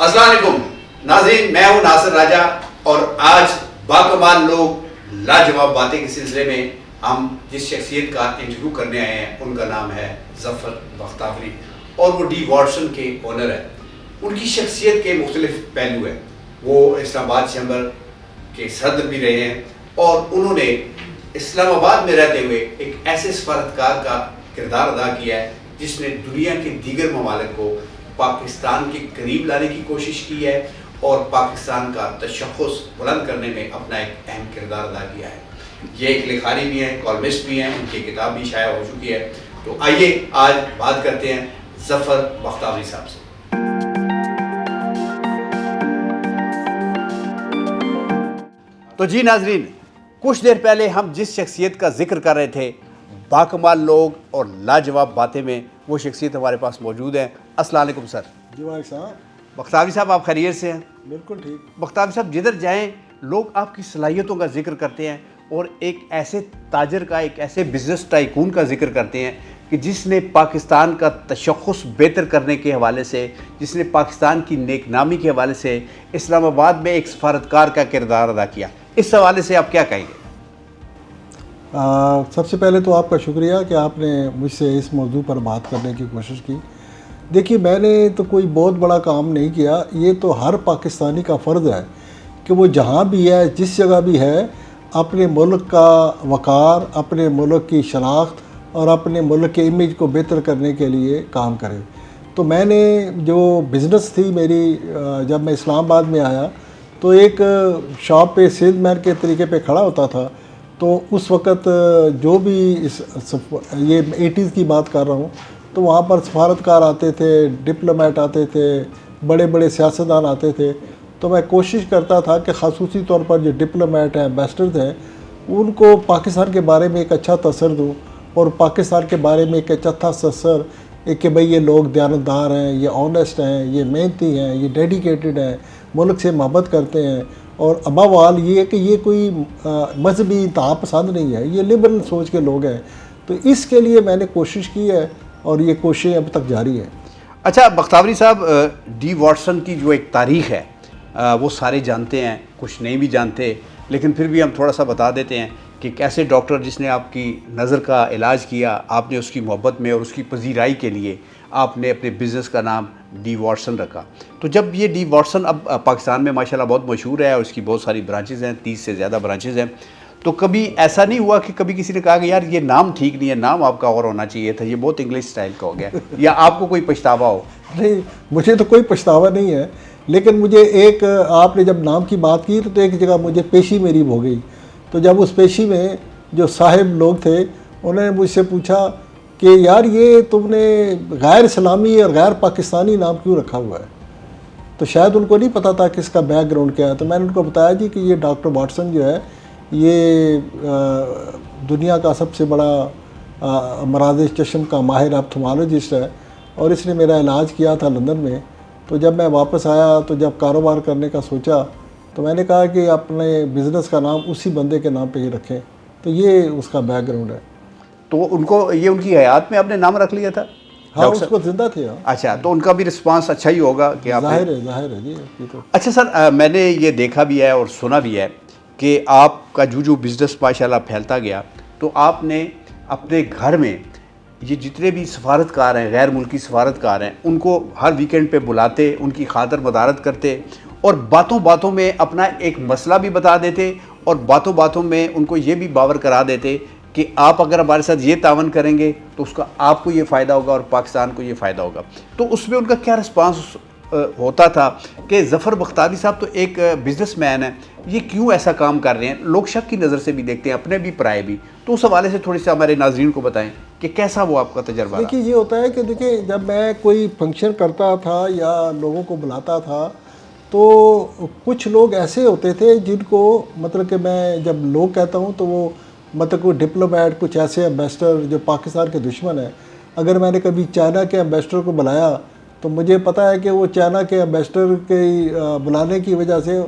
السلام علیکم ناظرین، میں ہوں ناصر راجہ اور آج باکمال لوگ لاجواب باتیں کے سلسلے میں ہم جس شخصیت کا انٹرویو کرنے آئے ہیں ان کا نام ہے ظفر بختیاری اور وہ ڈی واٹسن کے اونر ہیں۔ ان کی شخصیت کے مختلف پہلو ہیں۔ وہ اسلام آباد چیمبر کے صدر بھی رہے ہیں اور انہوں نے اسلام آباد میں رہتے ہوئے ایک ایسے سفارتکار کا کردار ادا کیا ہے جس نے دنیا کے دیگر ممالک کو پاکستان کے قریب لانے کی کوشش کی ہے اور پاکستان کا تشخص بلند کرنے میں اپنا ایک اہم کردار ادا کیا ہے۔ یہ ایک لکھاری بھی ہیں، کالمسٹ بھی ہیں، ان کی کتاب بھی شائع ہو چکی ہے۔ تو آئیے آج بات کرتے ہیں ظفر بختیاری صاحب سے۔ تو جی ناظرین، کچھ دیر پہلے ہم جس شخصیت کا ذکر کر رہے تھے باکمال لوگ اور لاجواب باتیں میں، وہ شخصیت ہمارے پاس موجود ہے۔ السلام علیکم سر۔ جی وعلیکم السلام۔ بختیاری صاحب آپ خیریت سے ہیں؟ بالکل ٹھیک۔ بختیاری صاحب جدھر جائیں لوگ آپ کی صلاحیتوں کا ذکر کرتے ہیں اور ایک ایسے تاجر کا، ایک ایسے بزنس ٹائکون کا ذکر کرتے ہیں کہ جس نے پاکستان کا تشخص بہتر کرنے کے حوالے سے، جس نے پاکستان کی نیک نامی کے حوالے سے اسلام آباد میں ایک سفارتکار کا کردار ادا کیا۔ اس حوالے سے آپ کیا کہیں گے؟ سب سے پہلے تو آپ کا شکریہ کہ آپ نے مجھ سے اس موضوع پر بات کرنے کی کوشش کی۔ دیکھیے، میں نے تو کوئی بہت بڑا کام نہیں کیا، یہ تو ہر پاکستانی کا فرض ہے کہ وہ جہاں بھی ہے، جس جگہ بھی ہے، اپنے ملک کا وقار، اپنے ملک کی شناخت اور اپنے ملک کے امیج کو بہتر کرنے کے لیے کام کرے۔ تو میں نے جو بزنس تھی میری، جب میں اسلام آباد میں آیا تو ایک شاپ پہ سیلز مین کے طریقے پہ کھڑا ہوتا تھا۔ تو اس وقت جو بھی یہ 80s کی بات کر رہا ہوں، تو وہاں پر سفارتکار آتے تھے، ڈپلومیٹ آتے تھے، بڑے بڑے سیاستدان آتے تھے۔ تو میں کوشش کرتا تھا کہ خصوصی طور پر جو ڈپلومیٹ ہیں، ایمبیسڈرز ہیں، ان کو پاکستان کے بارے میں ایک اچھا تصور دوں اور پاکستان کے بارے میں ایک اچھا تصور کہ بھئی یہ لوگ دیانتدار ہیں، یہ آنیسٹ ہیں، یہ محنتی ہیں، یہ ڈیڈیکیٹڈ ہیں، ملک سے محبت کرتے ہیں، اور اباوال یہ ہے کہ یہ کوئی مذہبی انتہا پسند نہیں ہے، یہ لبرل سوچ کے لوگ ہیں۔ تو اس کے لیے میں نے کوشش کی ہے اور یہ کوششیں اب تک جاری ہیں۔ اچھا بختیاری صاحب، ڈی واٹسن کی جو ایک تاریخ ہے وہ سارے جانتے ہیں، کچھ نہیں بھی جانتے، لیکن پھر بھی ہم تھوڑا سا بتا دیتے ہیں کہ کیسے ڈاکٹر جس نے آپ کی نظر کا علاج کیا، آپ نے اس کی محبت میں اور اس کی پذیرائی کے لیے آپ نے اپنے بزنس کا نام ڈی واٹسن رکھا۔ تو جب یہ ڈی واٹسن اب پاکستان میں ماشاءاللہ بہت مشہور ہے اور اس کی بہت ساری برانچز ہیں، 30 سے زیادہ برانچز ہیں، تو کبھی ایسا نہیں ہوا کہ کبھی کسی نے کہا کہ یار یہ نام ٹھیک نہیں ہے، نام آپ کا اور ہونا چاہیے تھا، یہ بہت انگلش سٹائل کا ہو گیا، یا آپ کو کوئی پچھتاوا ہو؟ نہیں، مجھے تو کوئی پچھتاوا نہیں ہے، لیکن مجھے ایک، آپ نے جب نام کی بات کی تو ایک جگہ مجھے پیشی میری ہو گئی۔ تو جب اس پیشی میں جو صاحب لوگ تھے انہوں نے مجھ سے پوچھا کہ یار یہ تم نے غیر اسلامی اور غیر پاکستانی نام کیوں رکھا ہوا ہے؟ تو شاید ان کو نہیں پتہ تھا کہ اس کا بیک گراؤنڈ کیا ہے۔ تو میں نے ان کو بتایا جی کہ یہ ڈاکٹر واٹسن جو ہے یہ دنیا کا سب سے بڑا امراض چشم کا ماہر آپتھمالوجسٹ ہے اور اس نے میرا علاج کیا تھا لندن میں۔ تو جب میں واپس آیا تو جب کاروبار کرنے کا سوچا تو میں نے کہا کہ اپنے بزنس کا نام اسی بندے کے نام پہ ہی رکھیں۔ تو یہ اس کا بیک گراؤنڈ ہے۔ تو ان کو یہ ان کی حیات میں آپ نے نام رکھ لیا تھا؟ ہاں، اس کو زندہ تھے۔ اچھا، تو ان کا بھی رسپانس اچھا ہی ہوگا کہ آپ؟ ظاہر ہے جی۔ اچھا سر، میں نے یہ دیکھا بھی ہے اور سنا بھی ہے کہ آپ کا جو بزنس ماشاءاللہ پھیلتا گیا تو آپ نے اپنے گھر میں یہ جتنے بھی سفارتکار ہیں، غیر ملکی سفارتکار ہیں، ان کو ہر ویکنڈ پہ بلاتے، ان کی خاطر مدارت کرتے اور باتوں باتوں میں اپنا ایک مسئلہ بھی بتا دیتے اور باتوں باتوں میں ان کو یہ بھی باور کرا دیتے کہ آپ اگر ہمارے ساتھ یہ تعاون کریں گے تو اس کا آپ کو یہ فائدہ ہوگا اور پاکستان کو یہ فائدہ ہوگا۔ تو اس میں ان کا کیا رسپانس ہوتا تھا کہ ظفر بختیاری صاحب تو ایک بزنس مین ہے، یہ کیوں ایسا کام کر رہے ہیں؟ لوگ شک کی نظر سے بھی دیکھتے ہیں، اپنے بھی پرائے بھی۔ تو اس حوالے سے تھوڑی سی ہمارے ناظرین کو بتائیں کہ کیسا وہ آپ کا تجربہ رہا؟ دیکھیے، یہ ہوتا ہے کہ دیکھیں، جب میں کوئی فنکشن کرتا تھا یا لوگوں کو بلاتا تھا تو کچھ لوگ ایسے ہوتے تھے جن کو، مطلب کہ میں جب لوگ کہتا ہوں تو وہ مطلب کوئی ڈپلومیٹ، کچھ ایسے ایمبیسڈر جو پاکستان کے دشمن ہیں۔ اگر میں نے کبھی چائنا کے ایمبیسڈر کو بلایا تو مجھے پتہ ہے کہ وہ چائنا کے ایمبیسڈر کے بلانے کی وجہ سے،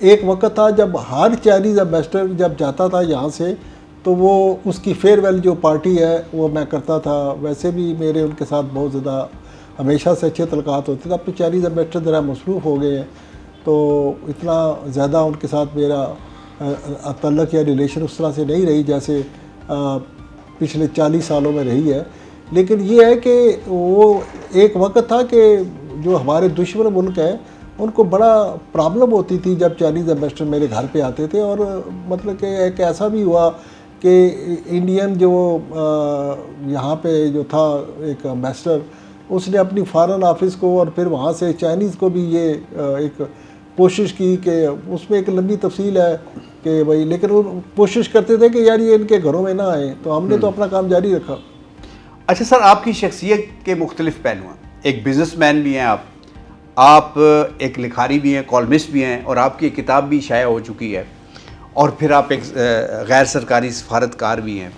ایک وقت تھا جب ہر چائنیز ایمبیسڈر جب جاتا تھا یہاں سے تو وہ اس کی فیئر ویل جو پارٹی ہے وہ میں کرتا تھا۔ ویسے بھی میرے ان کے ساتھ بہت زیادہ ہمیشہ سے اچھے تعلقات ہوتے تھے. اب تو چائنیز ایمبیسڈر ذرا مصروف ہو گئے ہیں تو اتنا زیادہ ان کے ساتھ میرا تعلق یا ریلیشن اس طرح سے نہیں رہی جیسے پچھلے 40 سالوں میں رہی ہے. لیکن یہ ہے کہ وہ ایک وقت تھا کہ جو ہمارے دشمن ملک ہیں ان کو بڑا پرابلم ہوتی تھی جب چائنیز ایمبیسڈر میرے گھر پہ آتے تھے. اور مطلب کہ ایک ایسا بھی ہوا کہ انڈین جو یہاں پہ جو تھا ایک ایمبیسڈر اس نے اپنی فارن آفس کو اور پھر وہاں سے چائنیز کو بھی یہ ایک کوشش کی کہ اس میں ایک لمبی تفصیل ہے کہ بھائی لیکن وہ کوشش کرتے تھے کہ یار یہ ان کے گھروں میں نہ آئیں تو ہم نے تو اپنا کام جاری رکھا. اچھا سر، آپ کی شخصیت کے مختلف پہلو ہیں. ایک بزنس مین بھی ہیں آپ ایک لکھاری بھی ہیں، کالمسٹ بھی ہیں، اور آپ کی ایک کتاب بھی شائع ہو چکی ہے، اور پھر آپ ایک غیر سرکاری سفارتکار بھی ہیں،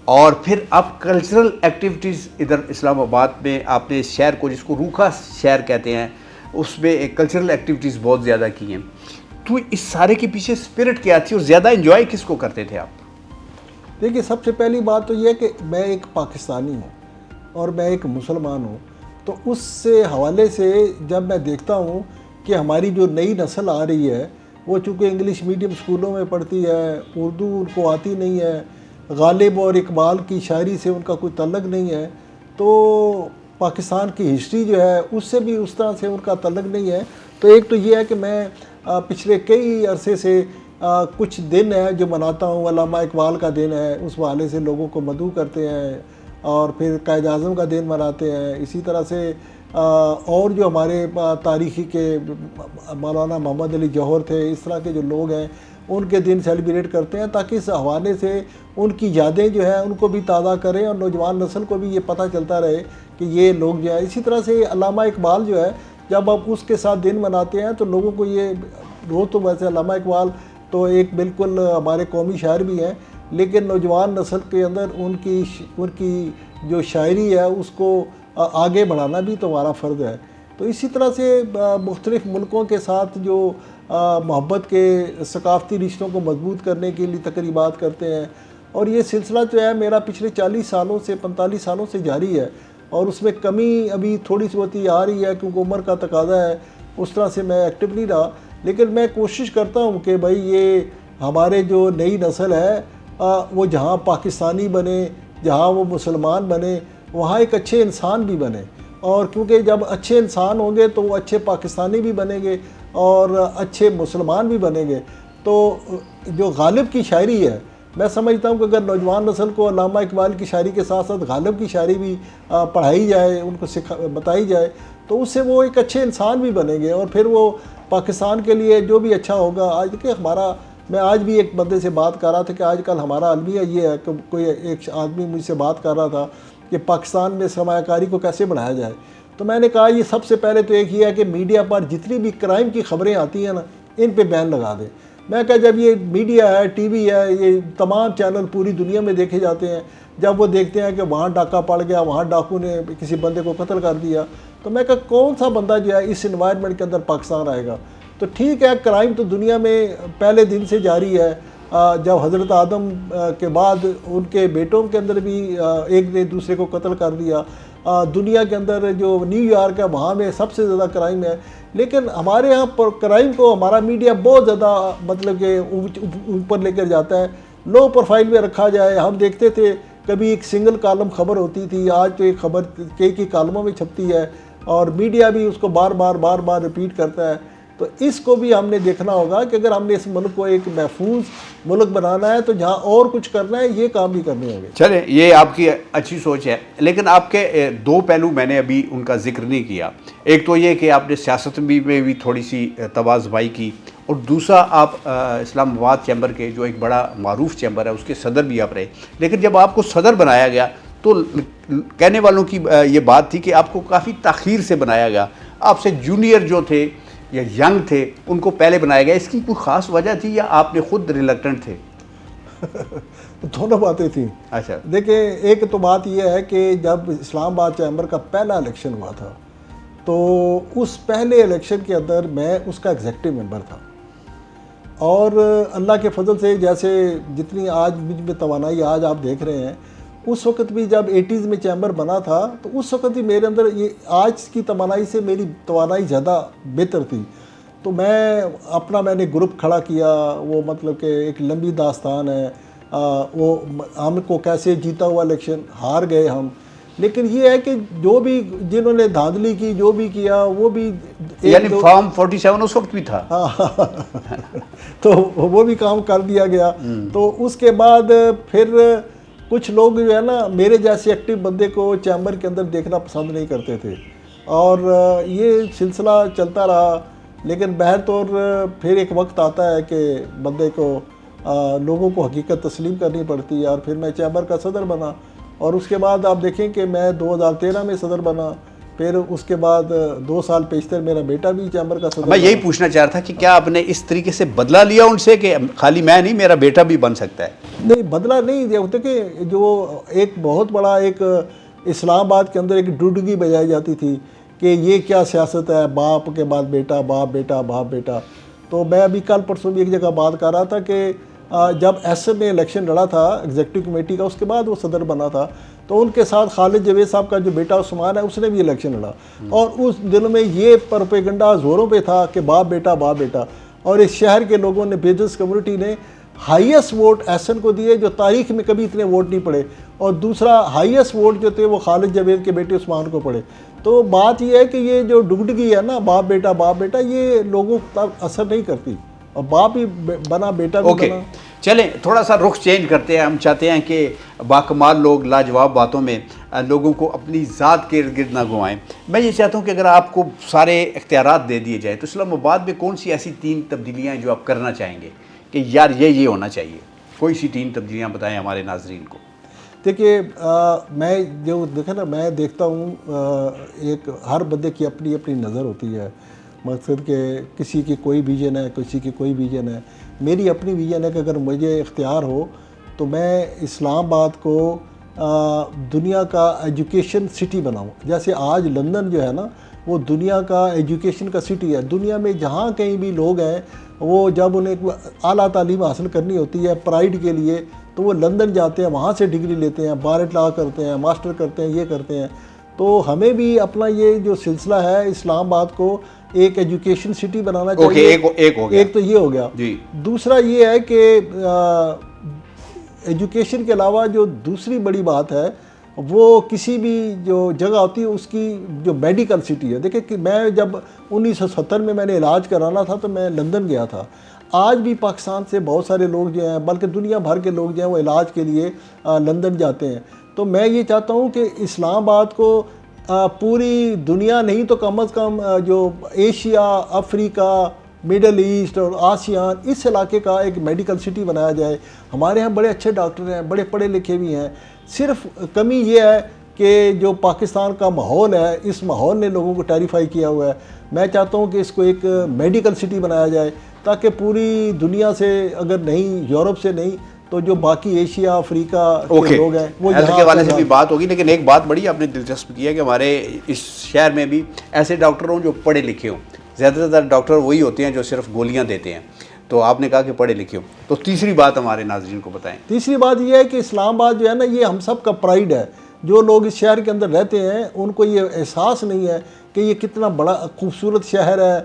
اور پھر آپ کلچرل ایکٹیویٹیز ادھر اسلام آباد میں آپ نے اس شہر کو جس کو روکھا شہر کہتے ہیں اس میں ایک کلچرل ایکٹیویٹیز بہت زیادہ کی ہیں. تو اس سارے کے پیچھے اسپرٹ کیا تھی اور زیادہ انجوائے کس کو کرتے تھے آپ؟ دیکھیے سب سے پہلی بات تو یہ ہے کہ میں ایک پاکستانی ہوں اور میں ایک مسلمان ہوں، تو اس سے حوالے سے جب میں دیکھتا ہوں کہ ہماری جو نئی نسل آ رہی ہے وہ چونکہ انگلش میڈیم اسکولوں میں پڑھتی ہے، اردو ان کو آتی نہیں ہے، غالب اور اقبال کی شاعری سے ان کا کوئی تعلق نہیں ہے، تو پاکستان کی ہسٹری جو ہے اس سے بھی اس طرح سے ان کا تعلق نہیں ہے. تو ایک تو یہ ہے کہ میں پچھلے کئی عرصے سے کچھ دن ہے جو مناتا ہوں، علامہ اقبال کا دن ہے، اس حوالے سے لوگوں کو مدعو کرتے ہیں، اور پھر قائد اعظم کا دن مناتے ہیں. اسی طرح سے اور جو ہمارے تاریخی کے مولانا محمد علی جوہر تھے، اس طرح کے جو لوگ ہیں ان کے دن سیلیبریٹ کرتے ہیں تاکہ اس حوالے سے ان کی یادیں جو ہیں ان کو بھی تازہ کریں اور نوجوان نسل کو بھی یہ پتہ چلتا رہے کہ یہ لوگ جو ہے. اسی طرح سے علامہ اقبال جو ہے جب آپ اس کے ساتھ دن مناتے ہیں تو لوگوں کو یہ روز تو ویسے علامہ اقبال تو ایک بالکل ہمارے قومی شاعر بھی ہیں، لیکن نوجوان نسل کے اندر ان کی جو شاعری ہے اس کو آگے بڑھانا بھی تو ہمارا فرض ہے. تو اسی طرح سے مختلف ملکوں کے ساتھ جو محبت کے ثقافتی رشتوں کو مضبوط کرنے کے لیے تقریبات کرتے ہیں، اور یہ سلسلہ جو ہے میرا پچھلے 40 سالوں سے 45 سالوں سے جاری ہے، اور اس میں کمی ابھی تھوڑی سی ہوتی آ رہی ہے کیونکہ عمر کا تقاضا ہے، اس طرح سے میں ایکٹیو نہیں رہا. لیکن میں کوشش کرتا ہوں کہ بھائی یہ ہمارے جو نئی نسل ہے وہ جہاں پاکستانی بنے، جہاں وہ مسلمان بنے، وہاں ایک اچھے انسان بھی بنے. اور کیونکہ جب اچھے انسان ہوں گے تو وہ اچھے پاکستانی بھی بنیں گے اور اچھے مسلمان بھی بنیں گے. تو جو غالب کی شاعری ہے، میں سمجھتا ہوں کہ اگر نوجوان نسل کو علامہ اقبال کی شاعری کے ساتھ ساتھ غالب کی شاعری بھی پڑھائی جائے، ان کو بتائی جائے، تو اس سے وہ ایک اچھے انسان بھی بنیں گے، اور پھر وہ پاکستان کے لیے جو بھی اچھا ہوگا. آج دیکھیں میں آج بھی ایک بندے سے بات کر رہا تھا کہ آج کل ہمارا المیہ یہ ہے کہ کوئی ایک آدمی مجھ سے بات کر رہا تھا کہ پاکستان میں سرمایہ کاری کو کیسے بڑھایا جائے. تو میں نے کہا یہ سب سے پہلے تو ایک یہ ہے کہ میڈیا پر جتنی بھی کرائم کی خبریں آتی ہیں نا ان پہ بین لگا دیں. میں کہا جب یہ میڈیا ہے، ٹی وی ہے، یہ تمام چینل پوری دنیا میں دیکھے جاتے ہیں، جب وہ دیکھتے ہیں کہ وہاں ڈاکہ پڑ گیا، وہاں ڈاکو نے کسی بندے کو قتل کر دیا، تو میں کہا کون سا بندہ جو ہے اس انوائرمنٹ کے اندر پاکستان آئے گا. تو ٹھیک ہے کرائم تو دنیا میں پہلے دن سے جاری ہے. جب حضرت آدم کے بعد ان کے بیٹوں کے اندر بھی ایک نے دوسرے کو قتل کر دیا. دنیا کے اندر جو نیو یارک ہے وہاں میں سب سے زیادہ کرائم ہے. لیکن ہمارے یہاں پر کرائم کو ہمارا میڈیا بہت زیادہ مطلب کہ اوپر لے کر جاتا ہے، لو پروفائل میں رکھا جائے. ہم دیکھتے تھے کبھی ایک سنگل کالم خبر ہوتی تھی، آج تو ایک خبر کئی کالموں میں چھپتی ہے اور میڈیا بھی اس کو بار بار ریپیٹ کرتا ہے. تو اس کو بھی ہم نے دیکھنا ہوگا کہ اگر ہم نے اس ملک کو ایک محفوظ ملک بنانا ہے تو جہاں اور کچھ کرنا ہے یہ کام بھی کرنے ہوں گے. چلیں یہ آپ کی اچھی سوچ ہے، لیکن آپ کے دو پہلو میں نے ابھی ان کا ذکر نہیں کیا. ایک تو یہ کہ آپ نے سیاست میں بھی تھوڑی سی تواضعائی کی، اور دوسرا آپ اسلام آباد چیمبر کے جو ایک بڑا معروف چیمبر ہے اس کے صدر بھی آپ رہے. لیکن جب آپ کو صدر بنایا گیا تو کہنے والوں کی یہ بات تھی کہ آپ کو کافی تاخیر سے بنایا گیا، آپ سے جونیئر جو تھے یا ینگ تھے ان کو پہلے بنایا گیا. اس کی کوئی خاص وجہ تھی یا آپ نے خود ریلیکٹنٹ تھے؟ دونوں باتیں تھیں. اچھا دیکھیں ایک تو بات یہ ہے کہ جب اسلام آباد چیمبر کا پہلا الیکشن ہوا تھا تو اس پہلے الیکشن کے اندر میں اس کا ایگزیکٹو ممبر تھا، اور اللہ کے فضل سے جیسے جتنی آج مجھ میں توانائی آج آپ دیکھ رہے ہیں اس وقت بھی جب 80s میں چیمبر بنا تھا تو اس وقت بھی میرے اندر یہ آج کی توانائی سے میری توانائی زیادہ بہتر تھی. تو میں نے گروپ کھڑا کیا. وہ مطلب کہ ایک لمبی داستان ہے. وہ ہم کو کیسے جیتا ہوا الیکشن ہار گئے ہم, لیکن یہ ہے کہ جو بھی جنہوں نے دھاندلی کی جو بھی کیا وہ بھی یعنی فارم 47 اس وقت بھی تھا, تو وہ بھی کام کر دیا گیا. تو اس کے بعد پھر کچھ لوگ جو ہے نا میرے جیسے ایکٹیو بندے کو چیمبر کے اندر دیکھنا پسند نہیں کرتے تھے, اور یہ سلسلہ چلتا رہا. لیکن بہرطور پھر ایک وقت آتا ہے کہ بندے کو لوگوں کو حقیقت تسلیم کرنی پڑتی ہے, اور پھر میں چیمبر کا صدر بنا. اور اس کے بعد آپ دیکھیں کہ میں 2013 میں صدر بنا. پھر اس کے بعد 2 سال پیشتر میرا بیٹا بھی چیمبر کا صدر. میں یہی پوچھنا چاہ رہا تھا کہ کیا آپ نے اس طریقے سے بدلہ لیا ان سے کہ خالی میں نہیں, میرا بیٹا بھی بن سکتا ہے؟ نہیں, بدلہ نہیں دیا. ہوتے کہ جو ایک بہت بڑا ایک اسلام آباد کے اندر ایک ڈوڈگی بجائی جاتی تھی کہ یہ کیا سیاست ہے, باپ کے بعد بیٹا, باپ بیٹا, باپ بیٹا. تو میں ابھی کل پرسوں بھی ایک جگہ بات کر رہا تھا کہ جب ایسر نے الیکشن لڑا تھا ایگزیکٹو کمیٹی کا, اس کے بعد وہ صدر بنا تھا, تو ان کے ساتھ خالد جاوید صاحب کا جو بیٹا عثمان ہے اس نے بھی الیکشن لڑا. اور اس دنوں میں یہ پروپیگنڈا زوروں پہ تھا کہ باپ بیٹا باپ بیٹا. اور اس شہر کے لوگوں نے, بزنس کمیونٹی نے ہائیسٹ ووٹ ایسن کو دیے جو تاریخ میں کبھی اتنے ووٹ نہیں پڑے, اور دوسرا ہائیسٹ ووٹ جو تھے وہ خالد جاوید کے بیٹے عثمان کو پڑے. تو بات یہ ہے کہ یہ جو ڈگڈگی ہے نا باپ بیٹا یہ لوگوں تک اثر نہیں کرتی, اور باپ بھی بنا بیٹا بھی بنا. چلیں تھوڑا سا رخ چینج کرتے ہیں. ہم چاہتے ہیں کہ باکمال لوگ لاجواب باتوں میں لوگوں کو اپنی ذات کے ارد گرد نہ گھمائیں. میں یہ چاہتا ہوں کہ اگر آپ کو سارے اختیارات دے دیے جائیں تو اسلام آباد میں کون سی ایسی 3 تبدیلیاں ہیں جو آپ کرنا چاہیں گے کہ یار یہ ہونا چاہیے؟ کوئی سی 3 تبدیلیاں بتائیں ہمارے ناظرین کو. دیکھیے میں جو دیکھا نا, میں دیکھتا ہوں ایک ہر بندے کی اپنی اپنی نظر ہوتی ہے. مقصد کہ کسی کی کوئی ویژن ہے, کسی کی کوئی ویژن ہے. میری اپنی ویژن ہے کہ اگر مجھے اختیار ہو تو میں اسلام آباد کو دنیا کا ایجوکیشن سٹی بناؤں. جیسے آج لندن جو ہے نا وہ دنیا کا ایجوکیشن کا سٹی ہے. دنیا میں جہاں کہیں بھی لوگ ہیں وہ جب انہیں اعلیٰ تعلیم حاصل کرنی ہوتی ہے پرائڈ کے لیے تو وہ لندن جاتے ہیں, وہاں سے ڈگری لیتے ہیں, بارٹ لا کرتے ہیں, ماسٹر کرتے ہیں, یہ کرتے ہیں. تو ہمیں بھی اپنا یہ جو سلسلہ ہے اسلام آباد کو ایک ایجوکیشن سٹی بنانا چاہیے. ایک تو یہ ہو گیا. دوسرا یہ ہے کہ ایجوکیشن کے علاوہ جو دوسری بڑی بات ہے وہ کسی بھی جو جگہ ہوتی ہے اس کی جو میڈیکل سٹی ہے. دیکھیں کہ میں جب 1970 میں نے علاج کرانا تھا تو میں لندن گیا تھا. آج بھی پاکستان سے بہت سارے لوگ جو ہیں بلکہ دنیا بھر کے لوگ جو ہیں وہ علاج کے لیے لندن جاتے ہیں. تو میں یہ چاہتا ہوں کہ اسلام آباد کو پوری دنیا نہیں تو کم از کم جو ایشیا, افریقہ, مڈل ایسٹ اور آسیان اس علاقے کا ایک میڈیکل سٹی بنایا جائے. ہمارے ہاں بڑے اچھے ڈاکٹر ہیں, بڑے پڑھے لکھے بھی ہیں. صرف کمی یہ ہے کہ جو پاکستان کا ماحول ہے اس ماحول نے لوگوں کو ٹیریفائی کیا ہوا ہے. میں چاہتا ہوں کہ اس کو ایک میڈیکل سٹی بنایا جائے تاکہ پوری دنیا سے اگر نہیں, یورپ سے نہیں تو جو باقی ایشیا, افریقہ کے لوگ ہیں وہ ہیلتھ کے حوالے سے بھی بات ہوگی. لیکن ایک بات بڑی آپ نے دلچسپ کی ہے کہ ہمارے اس شہر میں بھی ایسے ڈاکٹر ہوں جو پڑھے لکھے ہوں. زیادہ سے زیادہ ڈاکٹر وہی ہوتے ہیں جو صرف گولیاں دیتے ہیں. تو آپ نے کہا کہ پڑھے لکھے ہوں. تو تیسری بات ہمارے ناظرین کو بتائیں. تیسری بات یہ ہے کہ اسلام آباد جو ہے نا یہ ہم سب کا پرائڈ ہے. جو لوگ اس شہر کے اندر رہتے ہیں ان کو یہ احساس نہیں ہے کہ یہ کتنا بڑا خوبصورت شہر ہے,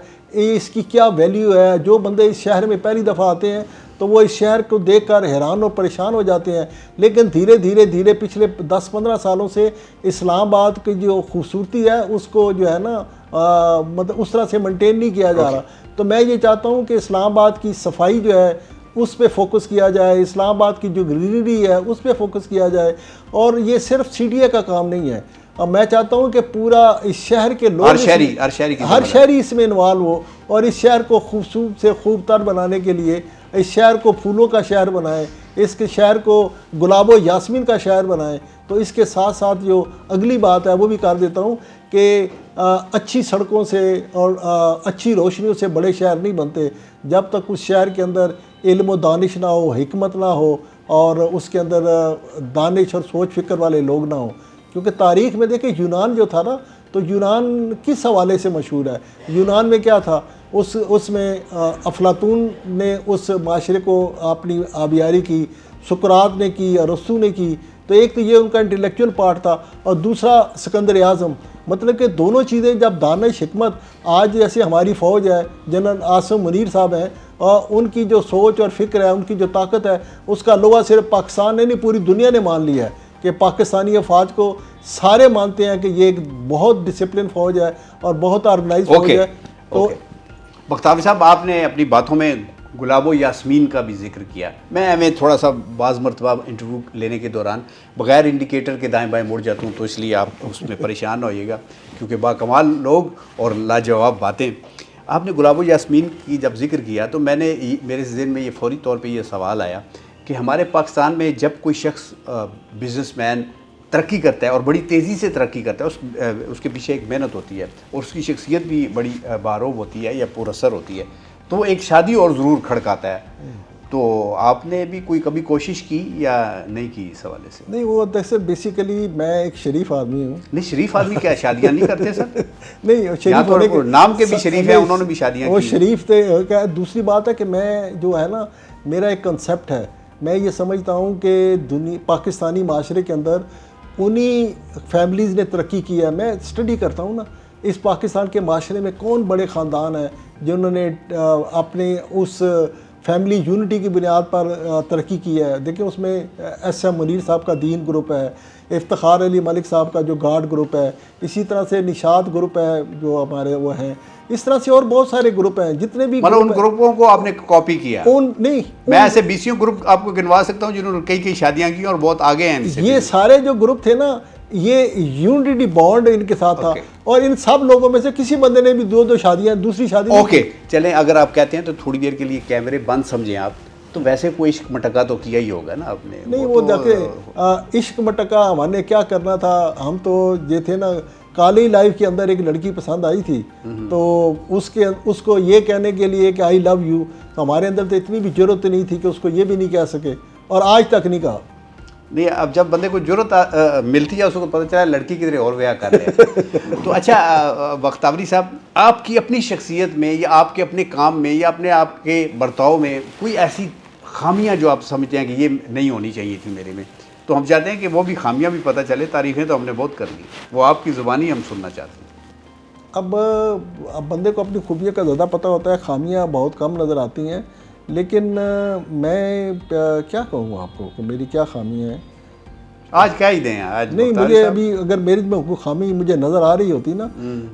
اس کی کیا ویلیو ہے. جو بندے اس شہر میں پہلی دفعہ آتے ہیں تو وہ اس شہر کو دیکھ کر حیران اور پریشان ہو جاتے ہیں. لیکن دھیرے پچھلے 10-15 سالوں سے اسلام آباد کی جو خوبصورتی ہے اس کو جو ہے نا مطلب اس طرح سے مینٹین نہیں کیا جا رہا. تو میں یہ چاہتا ہوں کہ اسلام آباد کی صفائی جو ہے اس پہ فوکس کیا جائے, اسلام آباد کی جو گرینری ہے اس پہ فوکس کیا جائے. اور یہ صرف CDA کا کام نہیں ہے. اب میں چاہتا ہوں کہ پورا اس شہر کے لوگ ہر شہری اس میں انوالو ہو اور اس شہر کو خوبصورت سے خوب تر بنانے کے لیے اس شہر کو پھولوں کا شہر بنائیں, اس کے شہر کو گلاب و یاسمین کا شہر بنائیں. تو اس کے ساتھ ساتھ جو اگلی بات ہے وہ بھی کر دیتا ہوں کہ اچھی سڑکوں سے اور اچھی روشنیوں سے بڑے شہر نہیں بنتے جب تک اس شہر کے اندر علم و دانش نہ ہو, حکمت نہ ہو اور اس کے اندر دانش اور سوچ فکر والے لوگ نہ ہوں. کیونکہ تاریخ میں دیکھیں یونان جو تھا نا تو یونان کس حوالے سے مشہور ہے؟ یونان میں کیا تھا؟ اس میں افلاطون نے اس معاشرے کو اپنی آبیاری کی, سقراط نے کی, ارسطو نے کی. تو ایک تو یہ ان کا انٹلیکچوئل پارٹ تھا اور دوسرا سکندر اعظم. مطلب کہ دونوں چیزیں جب دانش حکمت آج جیسے ہماری فوج ہے, جنرل عاصم منیر صاحب ہیں, اور ان کی جو سوچ اور فکر ہے, ان کی جو طاقت ہے, اس کا لوا صرف پاکستان نے نہیں پوری دنیا نے مان لیا ہے کہ پاکستانی افواج کو سارے مانتے ہیں کہ یہ ایک بہت ڈسپلن فوج ہے اور بہت آرگنائز فوج ہے. تو بختیاری صاحب آپ نے اپنی باتوں میں گلاب و یاسمین کا بھی ذکر کیا. میں تھوڑا سا بعض مرتبہ انٹرویو لینے کے دوران بغیر انڈیکیٹر کے دائیں بائیں مڑ جاتا ہوں, تو اس لیے آپ اس میں پریشان نہ ہوئیے گا کیونکہ باکمال لوگ اور لاجواب باتیں. آپ نے گلاب و یاسمین کی جب ذکر کیا تو میرے ذہن میں یہ فوری طور پہ یہ سوال آیا کہ ہمارے پاکستان میں جب کوئی شخص بزنس مین ترقی کرتا ہے اور بڑی تیزی سے ترقی کرتا ہے, اس کے پیچھے ایک محنت ہوتی ہے اور اس کی شخصیت بھی بڑی باروب ہوتی ہے یا پر اثر ہوتی ہے, تو ایک شادی اور ضرور کھڑکاتا ہے. تو آپ نے بھی کوئی کبھی کوشش کی یا نہیں کی اس حوالے سے؟ نہیں, وہ دراصل بیسیکلی میں ایک شریف آدمی ہوں. نہیں, شریف آدمی کیا شادیاں نہیں کرتے سر؟ نہیں, شریف ہونے کے نام کے بھی شریف ہیں, انہوں نے بھی شادیاں کی. وہ شریف تھے. دوسری بات ہے کہ میں جو ہے نا, میرا ایک کنسیپٹ ہے, میں یہ سمجھتا ہوں کہ پاکستانی معاشرے کے اندر انہی فیملیز نے ترقی کی ہے. میں اسٹڈی کرتا ہوں نا اس پاکستان کے معاشرے میں کون بڑے خاندان ہیں جنہوں نے اپنے اس فیملی یونٹی کی بنیاد پر ترقی کی ہے. دیکھیں اس میں ایس ایم منیر صاحب کا دین گروپ ہے, افتخار علی ملک صاحب کا جو گارڈ گروپ ہے, اسی طرح سے نشاد گروپ ہے جو ہمارے وہ ہیں, اس طرح سے اور بہت سارے گروپ ہیں جتنے بھی. مطلب ان گروپوں کو آپ نے کاپی کیا؟ نہیں, میں ایسے 20 گروپ آپ کو گنوا سکتا ہوں جنہوں نے کئی شادیاں کی اور بہت آگے ہیں. یہ سارے جو گروپ تھے نا, یہ یونٹی بانڈ ان کے ساتھ تھا, اور ان سب لوگوں میں سے کسی بندے نے بھی 2 شادیاں, دوسری شادی. اوکے چلیں, اگر آپ کہتے ہیں تو تھوڑی دیر کے لیے کیمرے بند سمجھیں آپ, تو ویسے کوئی عشق مٹکا تو کیا ہی ہوگا نا آپ نے؟ نہیں, وہ دیکھیں عشق مٹکا ہم نے کیا کرنا تھا, ہم تو یہ تھے نا کالج لائف کے اندر ایک لڑکی پسند آئی تھی, تو اس کو یہ کہنے کے لیے کہ آئی لو یو, تو ہمارے اندر تو اتنی بھی ضرورت نہیں تھی کہ اس کو یہ بھی نہیں کہہ سکے, اور آج تک نہیں کہا. نہیں, اب جب بندے کو ضرورت ملتی ہے اس کو پتہ چلا لڑکی کی طرح اور بیاہ کر رہے ہیں. تو اچھا بختیاری صاحب, آپ کی اپنی شخصیت میں یا آپ کے اپنے کام میں یا اپنے آپ کے برتاؤ میں کوئی ایسی خامیاں جو آپ سمجھتے ہیں کہ یہ نہیں ہونی چاہیے تھی میرے میں, تو ہم چاہتے ہیں کہ وہ بھی خامیاں بھی پتہ چلے. تعریفیں تو ہم نے بہت کر لی, وہ آپ کی زبانی ہم سننا چاہتے ہیں. اب بندے کو اپنی خوبیوں کا زیادہ پتہ ہوتا ہے, خامیاں بہت کم نظر آتی ہیں, لیکن میں کیا کہوں آپ کو کہ میری کیا خامیاں ہیں. آج کیا ہی دیں آج؟ نہیں, مجھے ابھی اگر میری میں کوئی خامی مجھے نظر آ رہی ہوتی نا,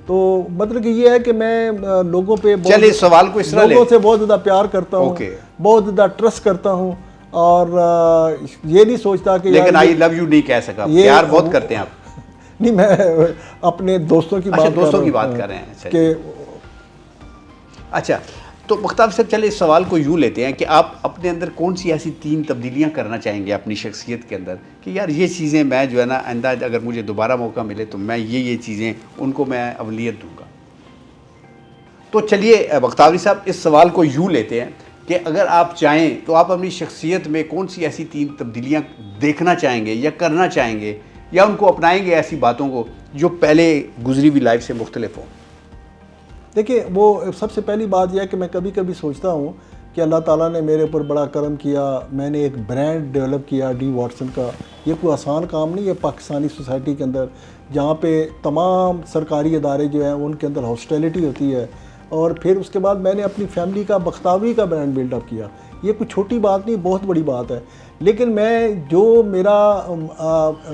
تو مطلب کہ یہ ہے کہ میں لوگوں پہ چلے سوال کو اس طرح لوگوں سے بہت زیادہ پیار کرتا ہوں, بہت زیادہ ٹرسٹ کرتا ہوں, اور یہ نہیں سوچتا کہ لیکن آئی لو یو نہیں کہہ سکا, پیار بہت کرتے ہیں آپ. نہیں, میں اپنے دوستوں کی بات کر رہے ہیں کہ اچھا. تو بختیاری صاحب چلے اس سوال کو یوں لیتے ہیں کہ آپ اپنے اندر کون سی ایسی 3 تبدیلیاں کرنا چاہیں گے اپنی شخصیت کے اندر کہ یار یہ چیزیں میں جو ہے نا آئندہ اگر مجھے دوبارہ موقع ملے تو میں یہ چیزیں ان کو میں اولویت دوں گا. تو چلیے بختیاری صاحب اس سوال کو یوں لیتے ہیں کہ اگر آپ چاہیں تو آپ اپنی شخصیت میں کون سی ایسی 3 تبدیلیاں دیکھنا چاہیں گے یا کرنا چاہیں گے یا ان کو اپنائیں گے ایسی باتوں کو جو پہلے گزری ہوئی لائف سے مختلف ہوں؟ دیکھیں, وہ سب سے پہلی بات یہ ہے کہ میں کبھی کبھی سوچتا ہوں کہ اللہ تعالیٰ نے میرے اوپر بڑا کرم کیا, میں نے ایک برانڈ ڈیولپ کیا ڈی واٹسن کا. یہ کوئی آسان کام نہیں ہے پاکستانی سوسائٹی کے اندر, جہاں پہ تمام سرکاری ادارے جو ہیں ان کے اندر ہاسٹیلٹی ہوتی ہے, اور پھر اس کے بعد میں نے اپنی فیملی کا بختیاری کا برانڈ بلڈ اپ کیا. یہ کوئی چھوٹی بات نہیں, بہت بڑی بات ہے. لیکن میں جو میرا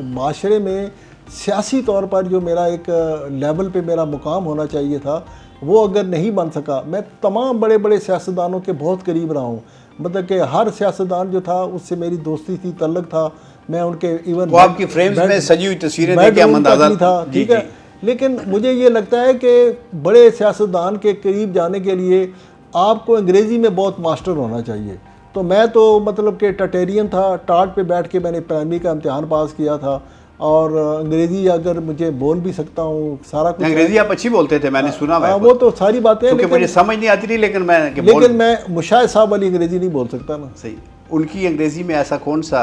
معاشرے میں سیاسی طور پر جو میرا ایک لیول پہ میرا مقام ہونا چاہیے تھا وہ اگر نہیں بن سکا, میں تمام بڑے بڑے سیاستدانوں کے بہت قریب رہا ہوں. مطلب کہ ہر سیاستدان جو تھا اس سے میری دوستی تھی, تعلق تھا. میں ان کے ایون وہ آپ کی فریمز میں سجی ہوئی تصویریں دیکھ کے اندازہ تھا, ٹھیک ہے. لیکن مجھے یہ لگتا ہے کہ بڑے سیاستدان کے قریب جانے کے لیے آپ کو انگریزی میں بہت ماسٹر ہونا چاہیے. تو میں تو مطلب کہ ٹٹیرین تھا, ٹاٹ پہ بیٹھ کے میں نے پرائمری کا امتحان پاس کیا تھا, اور انگریزی اگر مجھے بول بھی سکتا ہوں سارا کچھ. انگریزی آپ اچھی بولتے تھے, میں نے سنا. وہ تو ساری باتیں کیونکہ مجھے سمجھ نہیں آتی تھی, لیکن میں مشاہد صاحب والی انگریزی نہیں بول سکتا نا. صحیح. ان کی انگریزی میں ایسا کون سا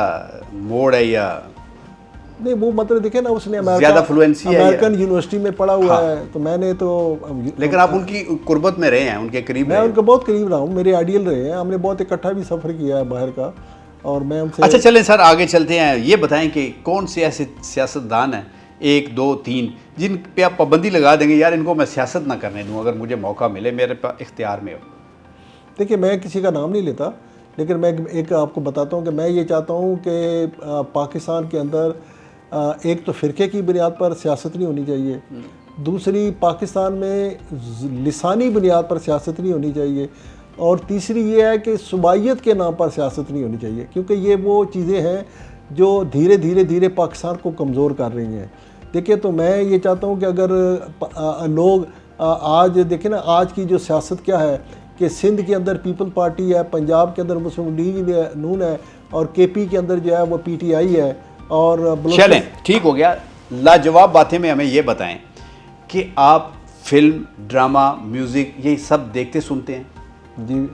موڑ ہے یا نہیں, وہ مطلب دیکھیں نا اس نے زیادہ فلوئنسی ہے, امریکن یونیورسٹی میں پڑھا ہوا ہے, تو میں نے تو. لیکن آپ ان کی قربت میں رہے ہیں, ان کے قریب. میں ان کے بہت قریب رہا ہوں, میرے آئیڈیل رہے ہیں, ہم نے بہت اکٹھا بھی سفر کیا ہے باہر کا, اور میں ان سے اچھا چلیں سر آگے چلتے ہیں. یہ بتائیں کہ کون سے ایسے سیاستدان ہیں 1 2 3 جن پہ آپ پابندی لگا دیں گے یار ان کو میں سیاست نہ کرنے دوں اگر مجھے موقع ملے میرے اختیار میں ہو؟ دیکھیے میں کسی کا نام نہیں لیتا، لیکن میں ایک آپ کو بتاتا ہوں کہ میں یہ چاہتا ہوں کہ پاکستان کے اندر ایک تو فرقے کی بنیاد پر سیاست نہیں ہونی چاہیے، دوسری پاکستان میں لسانی بنیاد پر سیاست نہیں ہونی چاہیے، اور تیسری یہ ہے کہ صوبائیت کے نام پر سیاست نہیں ہونی چاہیے، کیونکہ یہ وہ چیزیں ہیں جو دھیرے دھیرے پاکستان کو کمزور کر رہی ہیں. دیکھیے تو میں یہ چاہتا ہوں کہ اگر لوگ آج دیکھیں نا، آج کی جو سیاست کیا ہے کہ سندھ کے اندر پیپل پارٹی ہے، پنجاب کے اندر مسلم لیگ نون ہے، اور کے پی کے اندر جو ہے وہ پی ٹی آئی ہے، اور چلیں ٹھیک ہو گیا. لاجواب باتیں میں ہمیں یہ بتائیں کہ آپ فلم ڈرامہ میوزک یہ سب دیکھتے سنتے ہیں؟ جی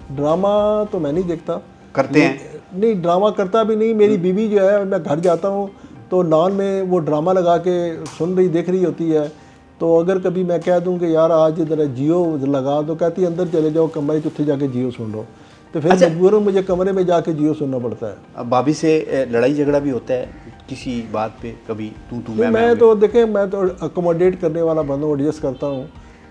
ڈرامہ تو میں نہیں دیکھتا. کرتے ہیں؟ نہیں ڈرامہ کرتا بھی نہیں. میری بیوی جو ہے میں گھر جاتا ہوں تو نان میں وہ ڈرامہ لگا کے دیکھ رہی ہوتی ہے، تو اگر کبھی میں کہہ دوں کہ یار آج ذرا جیو لگا تو کہتی ہے اندر چلے جاؤ کمرے اتنے جا کے جیو سن لو، تو پھر مجبوراً مجھے کمرے میں جا کے جیو سننا پڑتا ہے. بھابھی سے لڑائی جھگڑا بھی ہوتا ہے کسی بات پہ کبھی تو میں تو دیکھیں میں تو اکوموڈیٹ کرنے والا بندہ ہوں، ایڈجسٹ کرتا ہوں.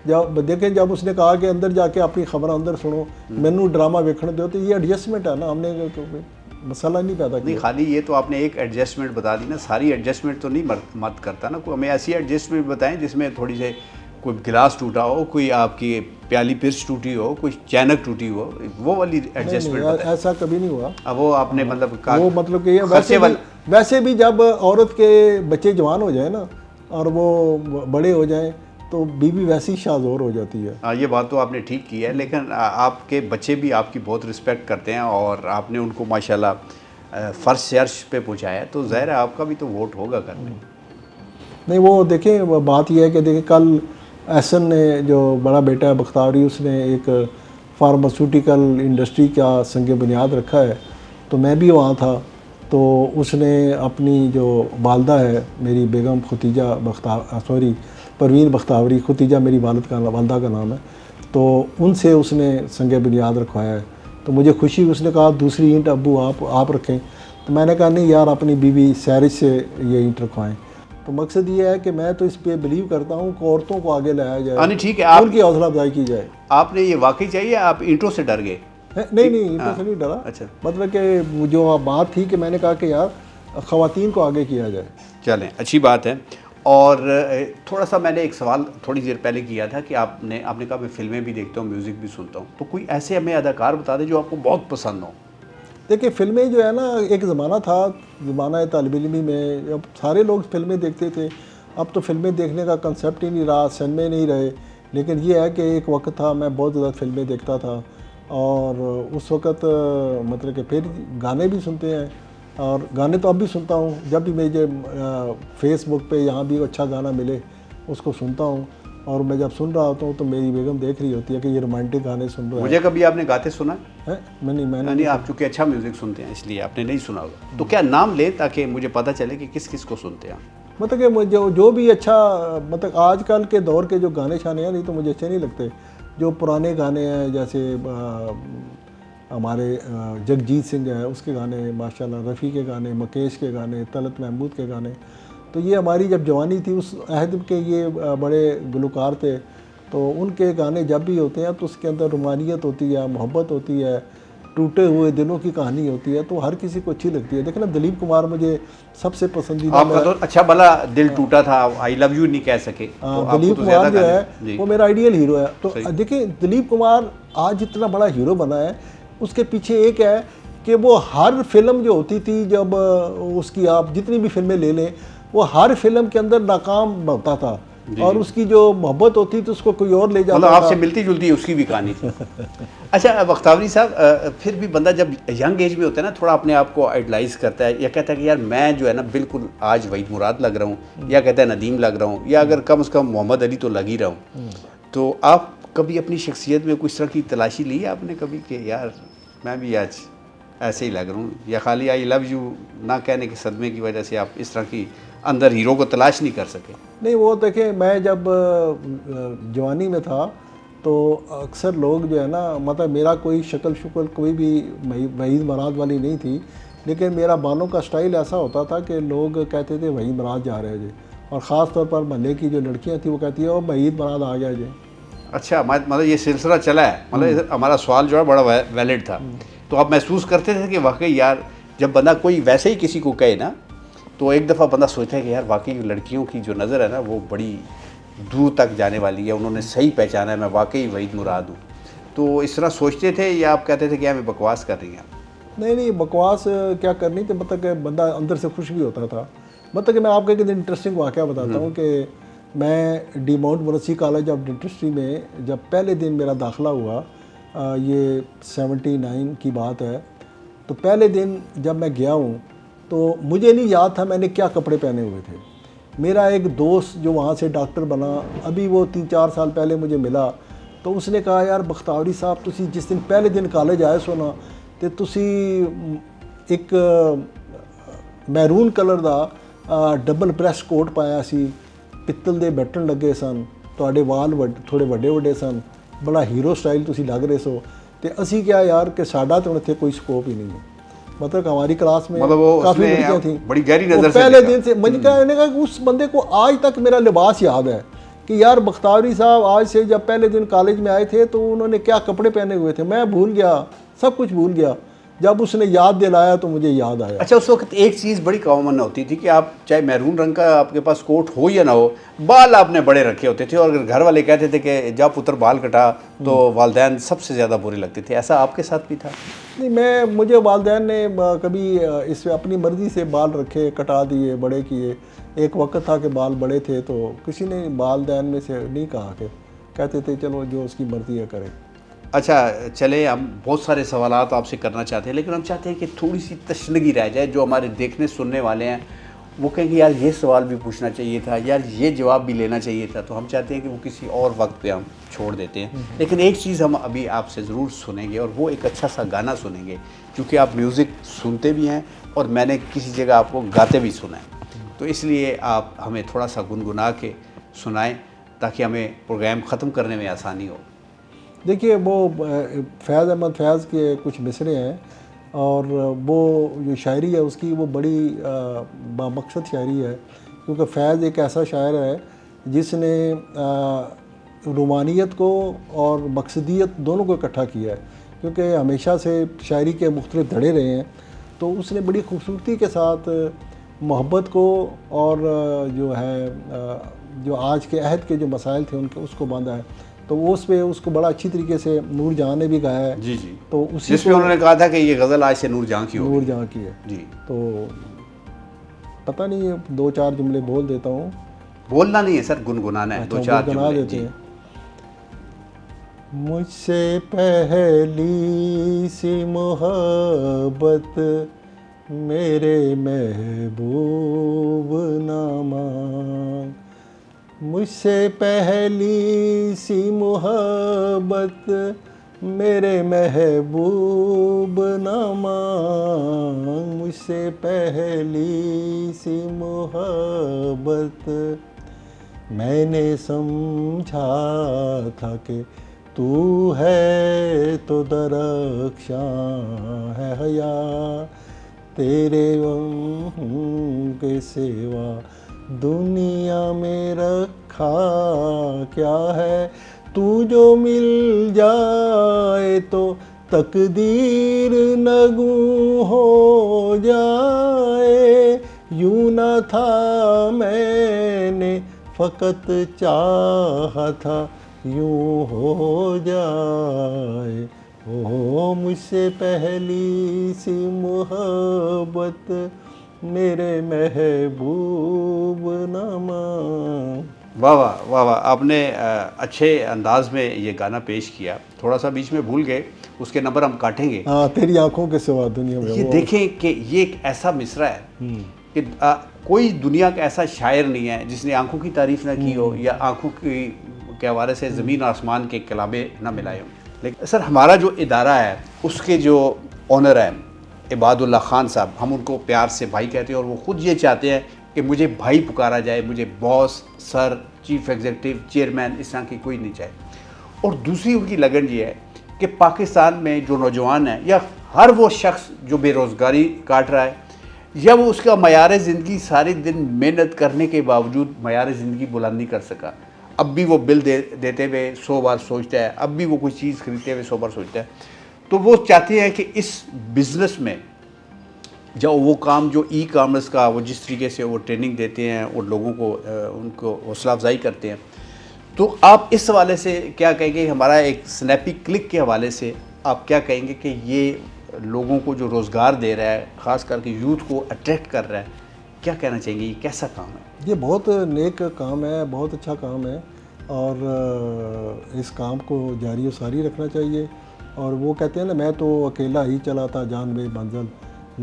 جب اس نے کہا کہ اندر جا کے اپنی خبر اندر سنو مینو ڈرامہ ویکھنے دو، تو یہ ایڈجسٹمنٹ ہے نا، ہم نے مسئلہ نہیں پیدا کیا. نہیں خالی یہ تو آپ نے ایک ایڈجسٹمنٹ بتا دی نا، ساری ایڈجسٹمنٹ تو نہیں مت کرتا نا. کوئی ہمیں ایسی ایڈجسٹمنٹ بتائیں جس میں تھوڑی سے کوئی گلاس ٹوٹا ہو، کوئی آپ کی پیالی پرس ٹوٹی ہو، کوئی چینک ٹوٹی ہو، وہ والی ایڈجسٹمنٹ. ایسا کبھی نہیں ہوا. اب وہ آپ نے وہ مطلب کہ ویسے بھی جب عورت کے بچے جوان ہو جائیں نا اور وہ بڑے ہو جائیں تو بیوی ویسی شاذور ہو جاتی ہے. یہ بات تو آپ نے ٹھیک کی ہے، لیکن آپ کے بچے بھی آپ کی بہت رسپیکٹ کرتے ہیں اور آپ نے ان کو ماشاءاللہ فرسٹ سرچ پہ پہنچایا ہے، تو ظاہر ہے آپ کا بھی تو ووٹ ہوگا گھر میں. نہیں وہ دیکھیں بات یہ ہے کہ دیکھیں کل احسن نے جو بڑا بیٹا ہے بختیاری، اس نے ایک فارماسیوٹیکل انڈسٹری کا سنگ بنیاد رکھا ہے، تو میں بھی وہاں تھا. تو اس نے اپنی جو والدہ ہے میری بیگم پروین بختیاری، ختیجہ میری والدہ کا نام ہے، تو ان سے اس نے سنگ بنیاد رکھوایا ہے. تو مجھے خوشی، اس نے کہا دوسری اینٹ ابو آپ رکھیں، تو میں نے کہا نہیں یار اپنی بیوی سیرج سے یہ اینٹ رکھوائیں. تو مقصد یہ ہے کہ میں تو اس پہ بلیو کرتا ہوں کہ عورتوں کو آگے لایا جائے، ٹھیک ہے، ان کی حوصلہ افزائی کی جائے. آپ نے یہ واقعی چاہیے آپ اینٹوں سے ڈر گئے؟ نہیں اینٹوں سے نہیں ڈرا. اچھا، مطلب کہ جو بات تھی کہ میں نے کہا کہ یار خواتین کو آگے کیا جائے. چلیں اچھی بات ہے. اور تھوڑا سا میں نے ایک سوال تھوڑی دیر پہلے کیا تھا کہ آپ نے کہا میں فلمیں بھی دیکھتا ہوں میوزک بھی سنتا ہوں، تو کوئی ایسے ہمیں اداکار بتا دیں جو آپ کو بہت پسند ہو. دیکھیں فلمیں جو ہے نا، ایک زمانہ تھا، زمانہ طالب علمی میں اب سارے لوگ فلمیں دیکھتے تھے. اب تو فلمیں دیکھنے کا کنسیپٹ ہی نہیں رہا، سنیمے نہیں رہے. لیکن یہ ہے کہ ایک وقت تھا میں بہت زیادہ فلمیں دیکھتا تھا، اور اس وقت مطلب کہ پھر گانے بھی سنتے ہیں، اور گانے تو اب بھی سنتا ہوں. جب بھی مجھے فیس بک پہ یہاں بھی اچھا گانا ملے اس کو سنتا ہوں، اور میں جب سن رہا ہوتا ہوں تو میری بیگم دیکھ رہی ہوتی ہے کہ یہ رومانٹک گانے سن رہا ہے. مجھے کبھی آپ نے گاتے سنا ہے؟ میں نے نہیں، آپ چونکہ اچھا میوزک سنتے ہیں اس لیے آپ نے نہیں سنا ہوگا. تو کیا نام لیں تاکہ مجھے پتہ چلے کہ کس کس کو سنتے ہیں. مطلب کہ مجھے جو بھی اچھا، مطلب آج کل کے دور کے جو گانے شانے ہیں نہیں تو مجھے اچھے نہیں لگتے. جو پرانے گانے ہیں جیسے ہمارے جگجیت سنگھ ہے اس کے گانے ماشاءاللہ، رفیع کے گانے، مکیش کے گانے، طلعت محمود کے گانے، تو یہ ہماری جب جوانی تھی اس عہد کے یہ بڑے گلوکار تھے. تو ان کے گانے جب بھی ہوتے ہیں تو اس کے اندر رومانیت ہوتی ہے، محبت ہوتی ہے، ٹوٹے ہوئے دلوں کی کہانی ہوتی ہے، تو ہر کسی کو اچھی لگتی ہے. دیکھیں نا دلیپ کمار مجھے سب سے پسندیدہ. آپ کا تو اچھا بھلا دل ٹوٹا تھا، آئی لو یو نہیں کہہ سکے. دلیپ کمار جو ہے وہ میرا آئیڈیل ہیرو ہے. تو دیکھیں دلیپ کمار آج اتنا بڑا ہیرو بنا ہے، اس کے پیچھے ایک ہے کہ وہ ہر فلم جو ہوتی تھی، جب اس کی آپ جتنی بھی فلمیں لے لیں، وہ ہر فلم کے اندر ناکام ہوتا تھا، اور اس کی جو محبت ہوتی تھی اس کو کوئی اور لے جاتا تھا. آپ سے ملتی جلتی اس کی بھی کہانی تھی. اچھا بختیاری صاحب، پھر بھی بندہ جب ینگ ایج میں ہوتا ہے نا تھوڑا اپنے آپ کو آئیڈلائز کرتا ہے، یا کہتا ہے کہ یار میں جو ہے نا بالکل آج وحید مراد لگ رہا ہوں، یا کہتا ہے ندیم لگ رہا ہوں، یا اگر کم از کم محمد علی تو لگ ہی رہا ہوں. تو آپ کبھی اپنی شخصیت میں کچھ طرح کی تلاشی لی ہے آپ نے کبھی کہ یار میں بھی آج ایسے ہی لگ رہا ہوں، یا خالی آئی لو یو نہ کہنے کے صدمے کی وجہ سے آپ اس طرح کی اندر ہیرو کو تلاش نہیں کر سکے؟ نہیں وہ دیکھیں میں جب جوانی میں تھا تو اکثر لوگ جو ہے نا مطلب میرا کوئی شکل کوئی بھی وحید مراد والی نہیں تھی، لیکن میرا بالوں کا سٹائل ایسا ہوتا تھا کہ لوگ کہتے تھے وحید مراد جا رہے ہیں جی، اور خاص طور پر محلے کی جو لڑکیاں تھیں وہ کہتی ہیں وہ وحید مراد آ گیا جی۔ اچھا مطلب یہ سلسلہ چلا ہے، مطلب ہمارا سوال جو ہے بڑا ویلڈ تھا۔ تو آپ محسوس کرتے تھے کہ واقعی یار جب بندہ کوئی ویسے ہی کسی کو کہے نا تو ایک دفعہ بندہ سوچتا ہے کہ یار واقعی لڑکیوں کی جو نظر ہے نا وہ بڑی دور تک جانے والی ہے، انہوں نے صحیح پہچانا ہے، میں واقعی وحید مراد ہوں، تو اس طرح سوچتے تھے یا آپ کہتے تھے کہ ہمیں بکواس کر رہی ہیں؟ نہیں بکواس کیا کرنی تھی، مطلب کہ بندہ اندر سے خوش بھی ہوتا تھا۔ مطلب کہ میں آپ کو ایک انٹرسٹنگ واقعہ بتاتا ہوں کہ میں de Montmorency college of dentistry میں جب پہلے دن میرا داخلہ ہوا، یہ 79 کی بات ہے، تو پہلے دن جب میں گیا ہوں تو مجھے نہیں یاد تھا میں نے کیا کپڑے پہنے ہوئے تھے۔ میرا ایک دوست جو وہاں سے ڈاکٹر بنا، ابھی وہ 3-4 سال پہلے مجھے ملا، تو اس نے کہا یار بختیاری صاحب تسی جس دن پہلے دن کالج آئے سو نا تے تسی ایک میرون کلر دا ڈبل پریس کوٹ پایا سی، پتل دے بٹن لگے سن، تواڈے وال تھوڑے وڈے وڈے سن، بڑا ہیرو سٹائل تسی لگ رہے سو، تے اسی کیا یار کہ ساڈا تو اتنے کوئی سکوپ ہی نہیں ہے۔ مطلب کہ ہماری کلاس میں کافی لڑکیاں تھیں، بڑی گہری نظر سے پہلے دن سے مجھے کہا کہ اس بندے کو آج تک میرا لباس یاد ہے کہ یار بختیاری صاحب آج سے جب پہلے دن کالج میں آئے تھے تو انہوں نے کیا کپڑے پہنے ہوئے تھے، میں بھول گیا، سب کچھ بھول گیا، جب اس نے یاد دلایا تو مجھے یاد آیا۔ اچھا اس وقت ایک چیز بڑی کامن ہوتی تھی کہ آپ چاہے میرون رنگ کا آپ کے پاس کوٹ ہو یا نہ ہو، بال آپ نے بڑے رکھے ہوتے تھے، اور اگر گھر والے کہتے تھے کہ جا پتر بال کٹا تو والدین سب سے زیادہ برے لگتے تھے، ایسا آپ کے ساتھ بھی تھا؟ نہیں مجھے والدین نے کبھی اس میں اپنی مرضی سے بال رکھے، کٹا دیے، بڑے کیے۔ ایک وقت تھا کہ بال بڑے تھے تو کسی نے والدین میں سے نہیں کہا، کہ کہتے تھے چلو جو اس کی مرضی ہے کرے۔ اچھا چلے ہم بہت سارے سوالات آپ سے کرنا چاہتے ہیں، لیکن ہم چاہتے ہیں کہ تھوڑی سی تشنگی رہ جائے، جو ہمارے دیکھنے سننے والے ہیں وہ کہیں کہ یار یہ سوال بھی پوچھنا چاہیے تھا، یار یہ جواب بھی لینا چاہیے تھا، تو ہم چاہتے ہیں کہ وہ کسی اور وقت پہ ہم چھوڑ دیتے ہیں۔ لیکن ایک چیز ہم ابھی آپ سے ضرور سنیں گے، اور وہ ایک اچھا سا گانا سنیں گے، کیونکہ آپ میوزک سنتے بھی ہیں اور میں نے کسی جگہ آپ کو گاتے بھی سنا ہے، تو اس لیے آپ ہمیں تھوڑا سا گنگنا کے سنائیں تاکہ ہمیں پروگرام ختم کرنے میں آسانی ہو۔ دیکھیے وہ فیض احمد فیض کے کچھ مصرے ہیں، اور وہ جو شاعری ہے اس کی وہ بڑی بامقصد شاعری ہے، کیونکہ فیض ایک ایسا شاعر ہے جس نے رومانیت کو اور مقصدیت دونوں کو اکٹھا کیا ہے، کیونکہ ہمیشہ سے شاعری کے مختلف دھڑے رہے ہیں، تو اس نے بڑی خوبصورتی کے ساتھ محبت کو اور جو ہے جو آج کے عہد کے جو مسائل تھے ان کے اس کو باندھا ہے، تو اس پہ اس کو بڑا اچھی طریقے سے نور جہاں نے بھی گایا ہے۔ جی جی، تو اسی جس پہ انہوں نے کہا تھا کہ یہ غزل آج سے نور جہاں کی ہوگی۔ نور جہاں کی ہے جی، تو پتہ نہیں 2-4 جملے بول دیتا ہوں۔ بولنا نہیں ہے سر، گنگنانا ہے، 2-4 گنگنا جملے۔ دیتے ہیں۔ مجھ سے پہلی سی محبت میرے محبوب نہ مانگ، مجھ سے پہلی سی محبت میرے محبوب نہ مانگ، مجھ سے پہلی سی محبت میں نے سمجھا تھا کہ تو ہے تو درخشاں ہے حیا، تیرے غم کے سوا دنیا میں رکھا کیا ہے، تو جو مل جائے تو تقدیر نگوں ہو جائے، یوں نہ تھا میں نے فقط چاہا تھا یوں ہو جائے، او مجھ سے پہلی سی محبت میرے محبوب نہ مانگ۔ واہ واہ واہ واہ، آپ نے اچھے انداز میں یہ گانا پیش کیا، تھوڑا سا بیچ میں بھول گئے، اس کے نمبر ہم کاٹیں گے۔ ہاں، تیری آنکھوں کے سوا دنیا میں۔ یہ دیکھیں کہ یہ ایک ایسا مصرع ہے کہ کوئی دنیا کا ایسا شاعر نہیں ہے جس نے آنکھوں کی تعریف نہ کی ہو یا آنکھوں کی کے حوالے سے زمین اور آسمان کے کلابے نہ ملائے ہوں۔ لیکن سر ہمارا جو ادارہ ہے اس کے جو آنر ہیں عباد اللہ خان صاحب، ہم ان کو پیار سے بھائی کہتے ہیں، اور وہ خود یہ چاہتے ہیں کہ مجھے بھائی پکارا جائے، مجھے باس، سر، چیف ایگزیکٹو، چیئرمین اس طرح کی کوئی نہیں چاہے۔ اور دوسری ان کی لگن یہ ہے کہ پاکستان میں جو نوجوان ہیں یا ہر وہ شخص جو بے روزگاری کاٹ رہا ہے یا وہ اس کا معیار زندگی سارے دن محنت کرنے کے باوجود معیار زندگی بلند نہیں کر سکا، اب بھی وہ بل دیتے ہوئے 100 بار سوچتا ہے، اب بھی وہ کوئی چیز خریدتے ہوئے 100 بار سوچتا ہے، تو وہ چاہتے ہیں کہ اس بزنس میں جو وہ کام جو ای کامرس کا وہ جس طریقے سے وہ ٹریننگ دیتے ہیں اور لوگوں کو ان کو حوصلہ افزائی کرتے ہیں، تو آپ اس حوالے سے کیا کہیں گے؟ ہمارا ایک سنیپی کلک کے حوالے سے آپ کیا کہیں گے کہ یہ لوگوں کو جو روزگار دے رہا ہے، خاص کر کے یوتھ کو اٹریکٹ کر رہا ہے، کیا کہنا چاہیں گے؟ یہ کیسا کام ہے؟ یہ بہت نیک کام ہے، بہت اچھا کام ہے، اور اس کام کو جاری و ساری رکھنا چاہیے۔ اور وہ کہتے ہیں نا، میں تو اکیلا ہی چلا تھا جان بے منزل،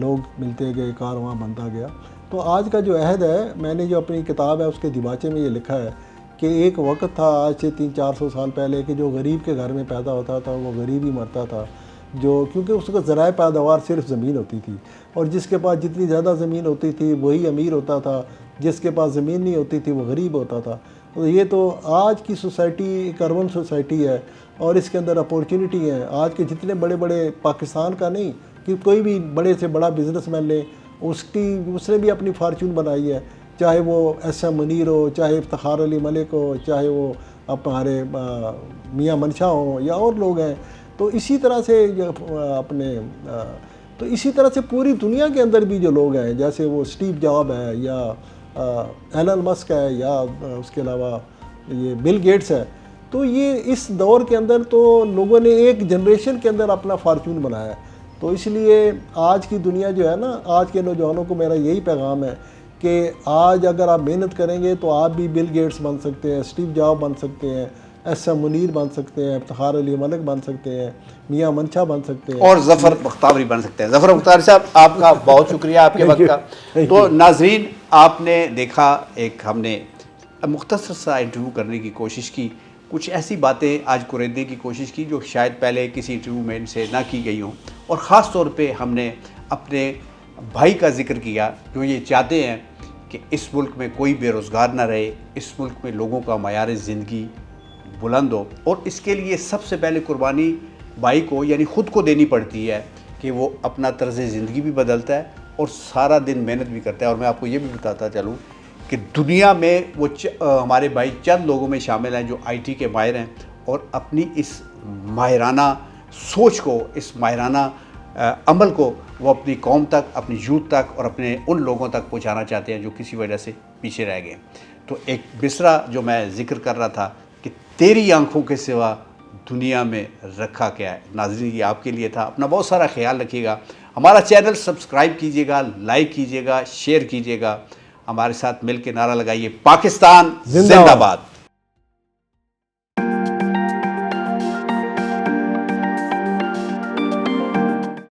لوگ ملتے گئے کارواں بنتا گیا۔ تو آج کا جو عہد ہے، میں نے جو اپنی کتاب ہے اس کے دیباچے میں یہ لکھا ہے کہ ایک وقت تھا آج سے 300-400 سال پہلے کہ جو غریب کے گھر میں پیدا ہوتا تھا وہ غریب ہی مرتا تھا، جو کیونکہ اس کا ذرائع پیداوار صرف زمین ہوتی تھی، اور جس کے پاس جتنی زیادہ زمین ہوتی تھی وہی امیر ہوتا تھا، جس کے پاس زمین نہیں ہوتی تھی وہ غریب ہوتا تھا۔ تو یہ تو آج کی سوسائٹی ایک اربن سوسائٹی ہے، اور اس کے اندر اپورچونٹی ہیں۔ آج کے جتنے بڑے بڑے، پاکستان کا نہیں کہ کوئی بھی بڑے سے بڑا بزنس مین لے، اس نے بھی اپنی فارچون بنائی ہے، چاہے وہ ایس ایم منیر ہو، چاہے افتخار علی ملک ہو، چاہے وہ ہمارے میاں منشا ہوں یا اور لوگ ہیں۔ تو اسی طرح سے تو اسی طرح سے پوری دنیا کے اندر بھی جو لوگ ہیں، جیسے وہ اسٹیو جاب ہے یا ایلن مسک ہے یا اس کے علاوہ یہ بل گیٹس ہے، تو یہ اس دور کے اندر تو لوگوں نے ایک جنریشن کے اندر اپنا فارچون بنایا ہے۔ تو اس لیے آج کی دنیا جو ہے نا، آج کے نوجوانوں کو میرا یہی پیغام ہے کہ آج اگر آپ محنت کریں گے تو آپ بھی بل گیٹس بن سکتے ہیں، اسٹیو جاب بن سکتے ہیں، ایس ایم منیر بن سکتے ہیں، افتخار علی ملک بن سکتے ہیں، میاں منشا بن سکتے ہیں، اور ظفر مختاری بن سکتے ہیں۔ ظفر مختاری صاحب، آپ کا بہت شکریہ آپ کے وقت کا۔ تو ناظرین، آپ نے دیکھا، ایک ہم نے مختصر سا انٹرویو کرنے کی کوشش کی، کچھ ایسی باتیں آج قریدنے کی کوشش کی جو شاید پہلے کسی انٹرویو میں ان سے نہ کی گئی ہوں، اور خاص طور پہ ہم نے اپنے بھائی کا ذکر کیا جو یہ چاہتے ہیں کہ اس ملک میں کوئی بے روزگار نہ رہے، اس ملک میں لوگوں کا معیار زندگی بلند ہو، اور اس کے لیے سب سے پہلے قربانی بھائی کو یعنی خود کو دینی پڑتی ہے کہ وہ اپنا طرز زندگی بھی بدلتا ہے اور سارا دن محنت بھی کرتا ہے۔ اور میں آپ کو یہ بھی بتاتا چلوں کہ دنیا میں وہ ہمارے بھائی چند لوگوں میں شامل ہیں جو آئی ٹی کے ماہر ہیں، اور اپنی اس ماہرانہ سوچ کو، اس ماہرانہ عمل کو وہ اپنی قوم تک، اپنی یوتھ تک اور اپنے ان لوگوں تک پہنچانا چاہتے ہیں جو کسی وجہ سے پیچھے رہ گئے۔ تو ایک مصرع جو میں ذکر کر رہا تھا کہ تیری آنکھوں کے سوا دنیا میں رکھا کیا ہے، ناظرین یہ آپ کے لیے تھا۔ اپنا بہت سارا خیال رکھیے گا، ہمارا چینل سبسکرائب کیجیے گا، لائک کیجیے گا، شیئر کیجیے گا، ہمارے ساتھ مل کے نعرہ لگائیے، پاکستان زندہ باد۔